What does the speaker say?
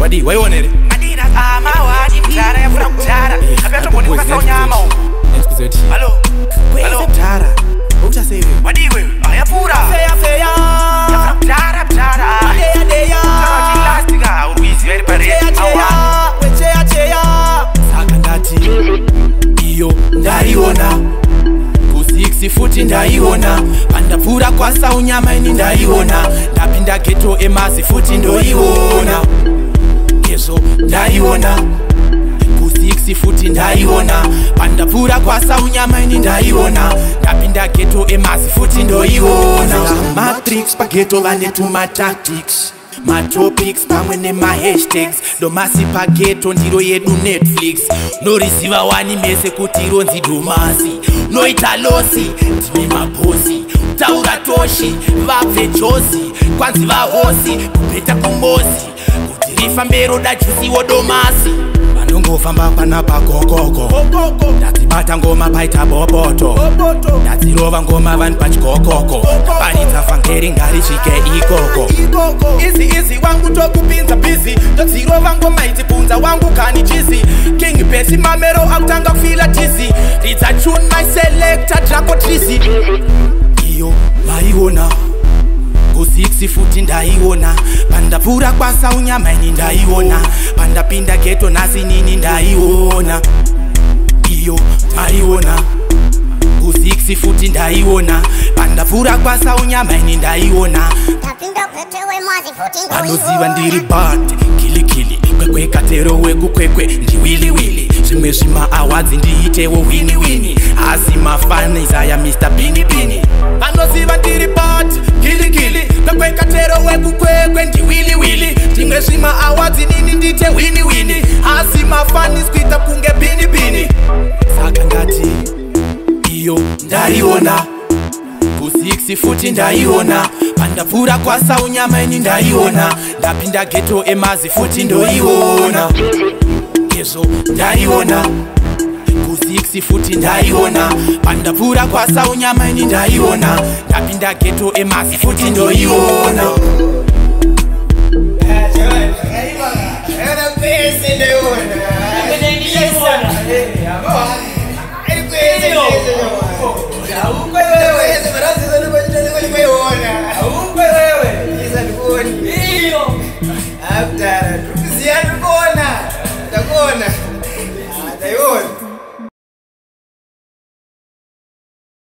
Wadi, why on it? Adina ama wadi mtara ya funa kutara. Abiato mwani kufasa unyama u. Hello. Hello. Mtara. Ucha save. Wadi we. Ayapura. Pafeya. Ya funa kutara mtara. Wadeya. Tara jilastika. Uruizi veri pare. Wecheya. Saka ndati. Iyo ndaiona. Kusiksi futi ndaiona. Pandapura kwasa unyama ini ndaiona. Ndapinda geto emazi futi ndoiona. Yeso ndaiona. Kusiksi futi ndaiona. Pandapura kwasa unyama ini ndaiona. Ndapinda geto emazi futi ndoiona. Matrix pa geto vane tuma tactics. Ma topics pamwe ne ma hashtags. Domasi pa geto ndiro yedu Netflix. No receiver wani mese kuti ronzi domasi. No italosi, ndime mabosi. Taura toshi, vapfe josi. Kwanzi vahosi, kupeta kumosi. Kutirifa mbero da jusi wodomasi. Vanongofamba panapa kokoko. Ndatibata ngoma paita boboto. Ndatirova ngoma vanhu pachikokoko. Panitsa fangeri ngari chike ikoko. Easy wangu tokupinza busy. Ndodzirova ngoma itibvunza wangu kani Geezy. King Percy mamero akutanga kufila tizi. Ridza tune my selector Drako Trizi. Iyo maiona. Kusiksi futi ndaiona. Pandapura kwasa unyama ini ndaiona. Pandapinda geto nasi nini ndaiona. Iyo maiona. Kusiksi futi ndaiona. Pandapura kwasa unyama ini ndaiona. Anoziva ndiri bad kilikili. Kwekwe katero wegu kwekwe ndi wili. Zvimwe zvima awards ndiitewo wini. Asi mafaniza ya Mr. Bini. Anoziva ndiri bad kilikili. Kwekwe katero wegu kwekwe ndi wili. Zvimwe zvima awards nini ndite wini. Asi mafanis kuita kunge Bini. Saka ndati iyo ndaiona. Kusiksi futi ndaiona. Pandapura kwasa unyama ini ndaiona. Ndapinda geto emazi futi ndoiona. Yeso ndaiona. Kusiksi futi ndaiona. Pandapura kwasa unyama ini ndaiona. Ndapinda geto emazi futi ndoiona.